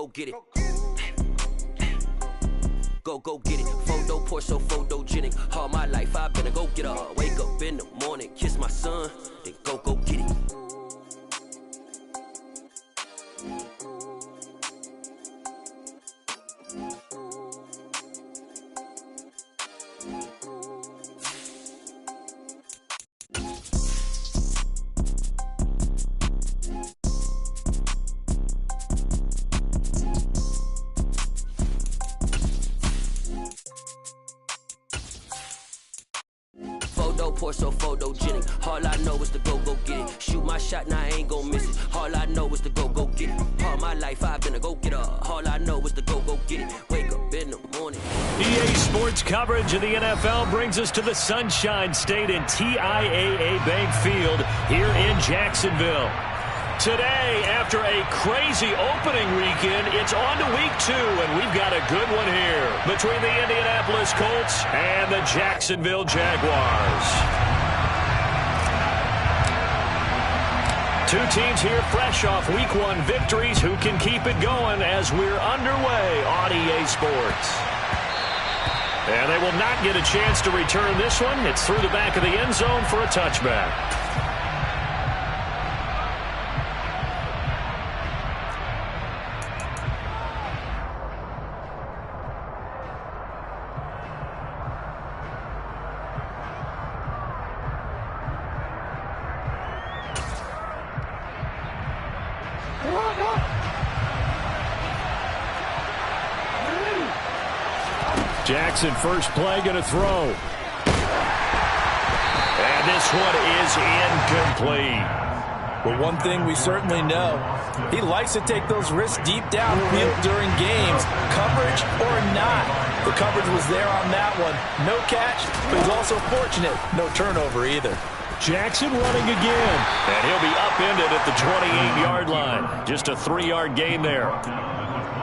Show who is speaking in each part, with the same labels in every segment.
Speaker 1: get it. Go get it. Photo poor, so photogenic. All my life I've been a go-getter. Wake up in the morning, kiss my son, then go get it. Poor, so photogenic. All I know is to go get it. Shoot my shot, now I ain't gon' miss it. All I know is to go get it. All my life I've been a go-getter. All I know is to go get it. Wake up in the morning.
Speaker 2: EA Sports coverage of the NFL brings us to the Sunshine State in TIAA Bank Field here in Jacksonville. Today, after a crazy opening weekend, it's on to week 2, and we've got a good one here between the Indianapolis Colts and the Jacksonville Jaguars. Two teams here fresh off week 1 victories who can keep it going as we're underway on EA Sports. And they will not get a chance to return this one. It's through the back of the end zone for a touchback. Jackson, first play, going to throw. And this one is incomplete.
Speaker 3: But one thing we certainly know, he likes to take those risks deep downfield during games, coverage or not. The coverage was there on that one. No catch, but he's also fortunate. No turnover either.
Speaker 2: Jackson running again. And he'll be upended at the 28-yard line. Just a 3-yard gain there.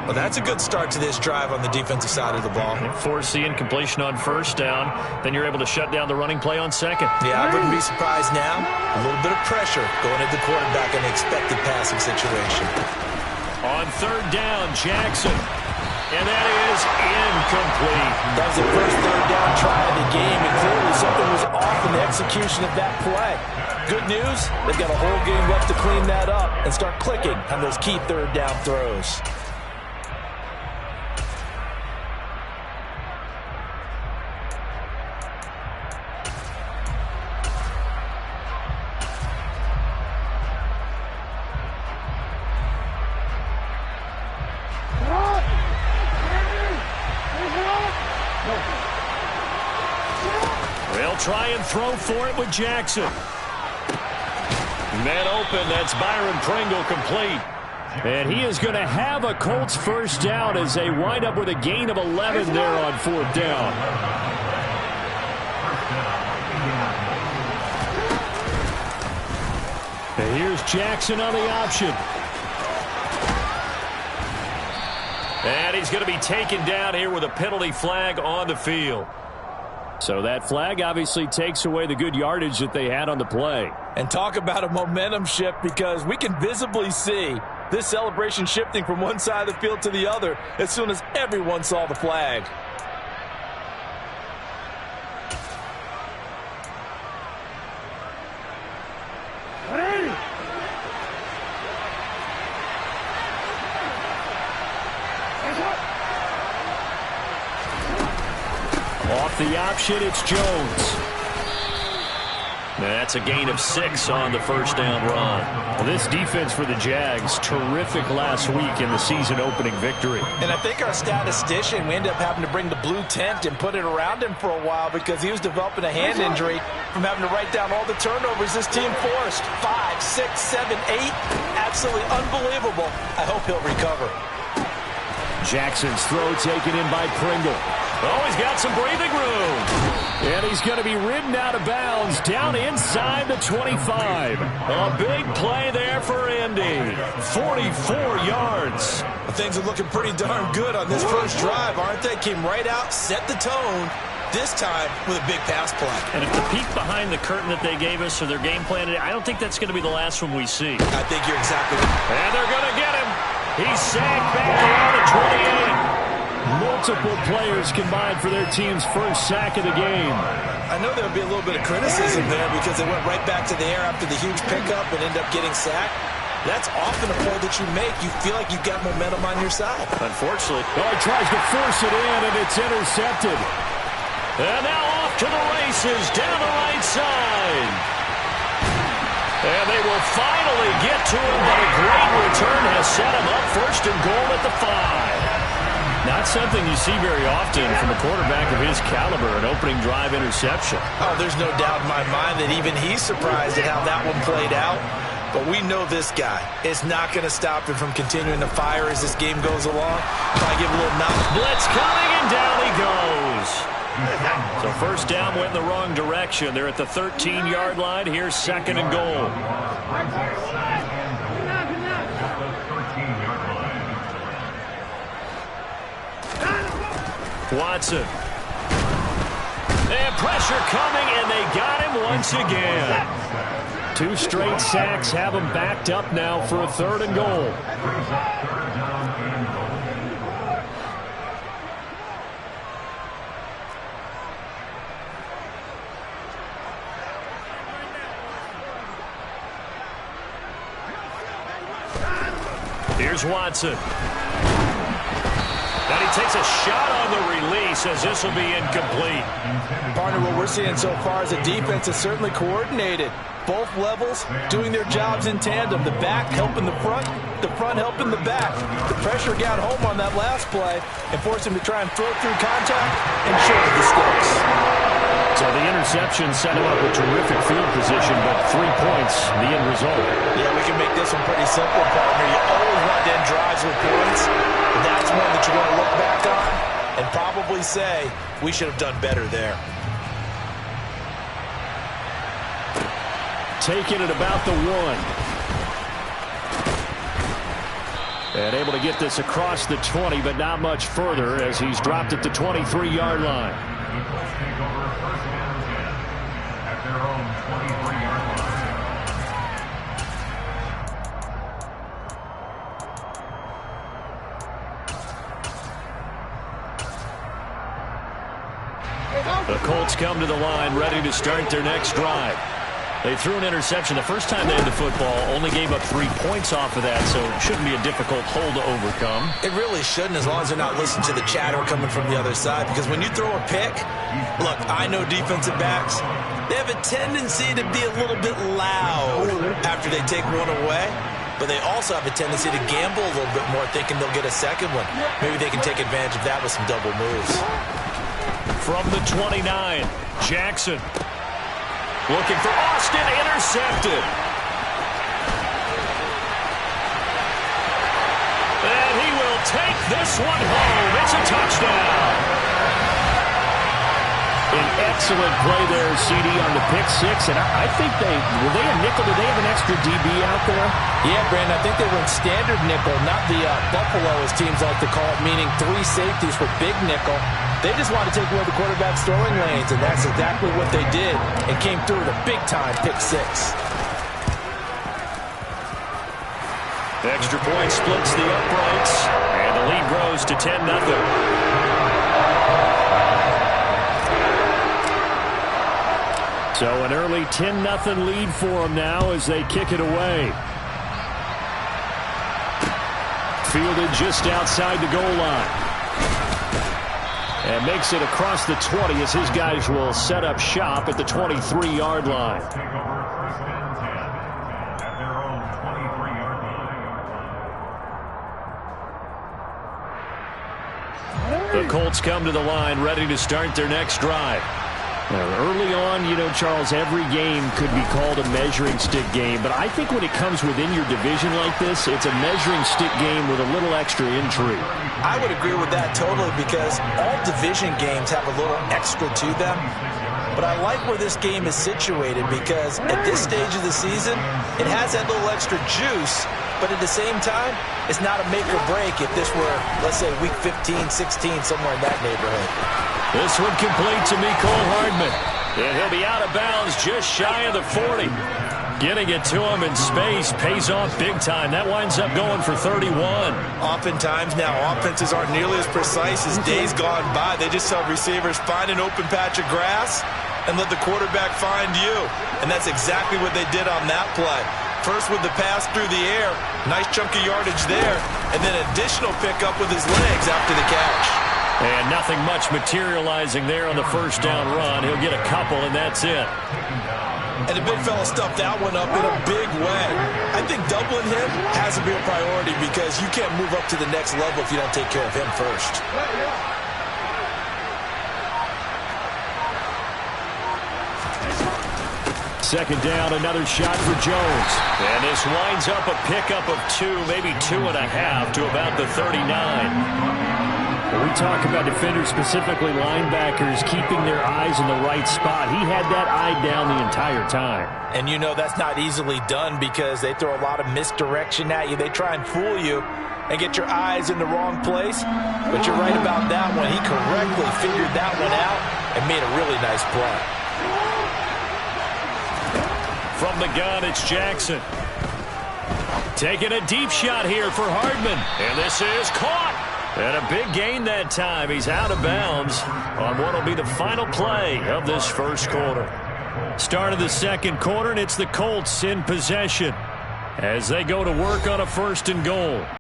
Speaker 3: Well, that's a good start to this drive on the defensive side of the ball.
Speaker 2: Force the incompletion on first down. Then you're able to shut down the running play on second.
Speaker 3: Yeah, I wouldn't be surprised now. A little bit of pressure going at the quarterback in an expected passing situation.
Speaker 2: On third down, Jackson. And that is incomplete.
Speaker 3: That was the first third down try of the game, and clearly something was off in the execution of that play. Good news, they've got a whole game left to clean that up and start clicking on those key third down throws.
Speaker 2: They'll try and throw for it with Jackson. Man open, that's Byron Pringle complete. And he is going to have a Colts first down as they wind up with a gain of 11 there on fourth down. And here's Jackson on the option. And he's going to be taken down here with a penalty flag on the field. So that flag obviously takes away the good yardage that they had on the play.
Speaker 3: And talk about a momentum shift, because we can visibly see this celebration shifting from one side of the field to the other as soon as everyone saw the flag.
Speaker 2: Off the option, it's Jones. That's a gain of 6 on the first down run. Well, this defense for the Jags, terrific last week in the season-opening victory.
Speaker 3: And I think our statistician, we ended up having to bring the blue tent and put it around him for a while because he was developing a hand injury from having to write down all the turnovers this team forced. 5, 6, 7, 8. Absolutely unbelievable. I hope he'll recover.
Speaker 2: Jackson's throw taken in by Pringle. Oh, he's got some breathing room. And he's going to be ridden out of bounds down inside the 25. A big play there for Indy. 44 yards.
Speaker 3: Well, things are looking pretty darn good on this first drive, aren't they? Came right out, set the tone, this time with a big pass play.
Speaker 2: And if the peek behind the curtain that they gave us or their game plan, I don't think that's going to be the last one we see.
Speaker 3: I think you're exactly right.
Speaker 2: And they're going to get him. He's sacked back multiple players combined for their team's first sack of the game.
Speaker 3: I know there would be a little bit of criticism there because they went right back to the air after the huge pickup and ended up getting sacked. That's often a play that you make. You feel like you've got momentum on your side.
Speaker 2: Unfortunately. Oh, he tries to force it in, and it's intercepted. And now off to the races down the right side. And they will finally get to him, but a great return has set him up first and goal at the 5. Not something you see very often from a quarterback of his caliber, an opening drive interception.
Speaker 3: Oh, there's no doubt in my mind that even he's surprised at how that one played out. But we know this guy is not going to stop him from continuing to fire as this game goes along. Probably give a little knock.
Speaker 2: Blitz coming, and down he goes. So first down went in the wrong direction. They're at the 13-yard line. Here's second and goal. Watson. And pressure coming, and they got him once again. 2 straight sacks have him backed up now for a third and goal. Here's Watson. And he takes a shot on the release as this will be incomplete.
Speaker 3: Partner, what we're seeing so far is a defense is certainly coordinated. Both levels doing their jobs in tandem. The back helping the front helping the back. The pressure got home on that last play and forced him to try and throw through contact and short the sticks.
Speaker 2: So the interception set him up with terrific field position, but 3 points, the end result.
Speaker 3: Yeah, we can make this one pretty simple, partner. You always want to end drives with points. But that's one that you're going to look back on and probably say, we should have done better there.
Speaker 2: Taking it about the 1. And able to get this across the 20, but not much further as he's dropped at the 23-yard line. The Colts come to the line ready to start their next drive. They threw an interception the first time they had the football, only gave up 3 points off of that, so it shouldn't be a difficult hole to overcome.
Speaker 3: It really shouldn't, as long as they're not listening to the chatter coming from the other side, because when you throw a pick, look, I know defensive backs, they have a tendency to be a little bit loud after they take one away, but they also have a tendency to gamble a little bit more, thinking they'll get a second one. Maybe they can take advantage of that with some double moves.
Speaker 2: From the 29, Jackson. Looking for Austin, intercepted. And he will take this one home. It's a touchdown. An excellent play there, CD, on the pick 6. And I think were they a nickel? Did they have an extra DB out there?
Speaker 3: Yeah, Brandon, I think they went standard nickel, not the Buffalo, as teams like to call it, meaning 3 safeties for big nickel. They just wanted to take away the quarterback's throwing lanes, and that's exactly what they did, and came through with a big-time pick 6.
Speaker 2: The extra point splits the uprights, and the lead grows to 10-0. So an early 10-0 lead for them now as they kick it away. Fielded just outside the goal line. And makes it across the 20 as his guys will set up shop at the 23-yard line. The Colts come to the line ready to start their next drive. Now, early on, you know, Charles, every game could be called a measuring stick game. But I think when it comes within your division like this, it's a measuring stick game with a little extra intrigue.
Speaker 3: I would agree with that totally, because all division games have a little extra to them. But I like where this game is situated, because at this stage of the season, it has that little extra juice. But at the same time, it's not a make or break if this were, let's say, week 15, 16, somewhere in that neighborhood.
Speaker 2: This one complete to Mecole Hardman. And he'll be out of bounds just shy of the 40. Getting it to him in space pays off big time. That winds up going for 31.
Speaker 3: Oftentimes now, offenses aren't nearly as precise as days gone by. They just tell receivers, find an open patch of grass and let the quarterback find you. And that's exactly what they did on that play. First with the pass through the air, nice chunk of yardage there, and then additional pickup with his legs after the catch.
Speaker 2: And nothing much materializing there on the first down run. He'll get a couple, and that's it.
Speaker 3: And the big fella stuffed that one up in a big way. I think doubling him has to be a priority because you can't move up to the next level if you don't take care of him first.
Speaker 2: Second down, another shot for Jones. And this winds up a pickup of 2, maybe 2.5 to about the 39. We talk about defenders, specifically linebackers, keeping their eyes in the right spot. He had that eye down the entire time.
Speaker 3: And you know that's not easily done because they throw a lot of misdirection at you. They try and fool you and get your eyes in the wrong place. But you're right about that one. He correctly figured that one out and made a really nice play.
Speaker 2: From the gun, it's Jackson. Taking a deep shot here for Hardman. And this is caught. And a big gain that time. He's out of bounds on what will be the final play of this first quarter. Start of the second quarter, and it's the Colts in possession as they go to work on a 1st and goal.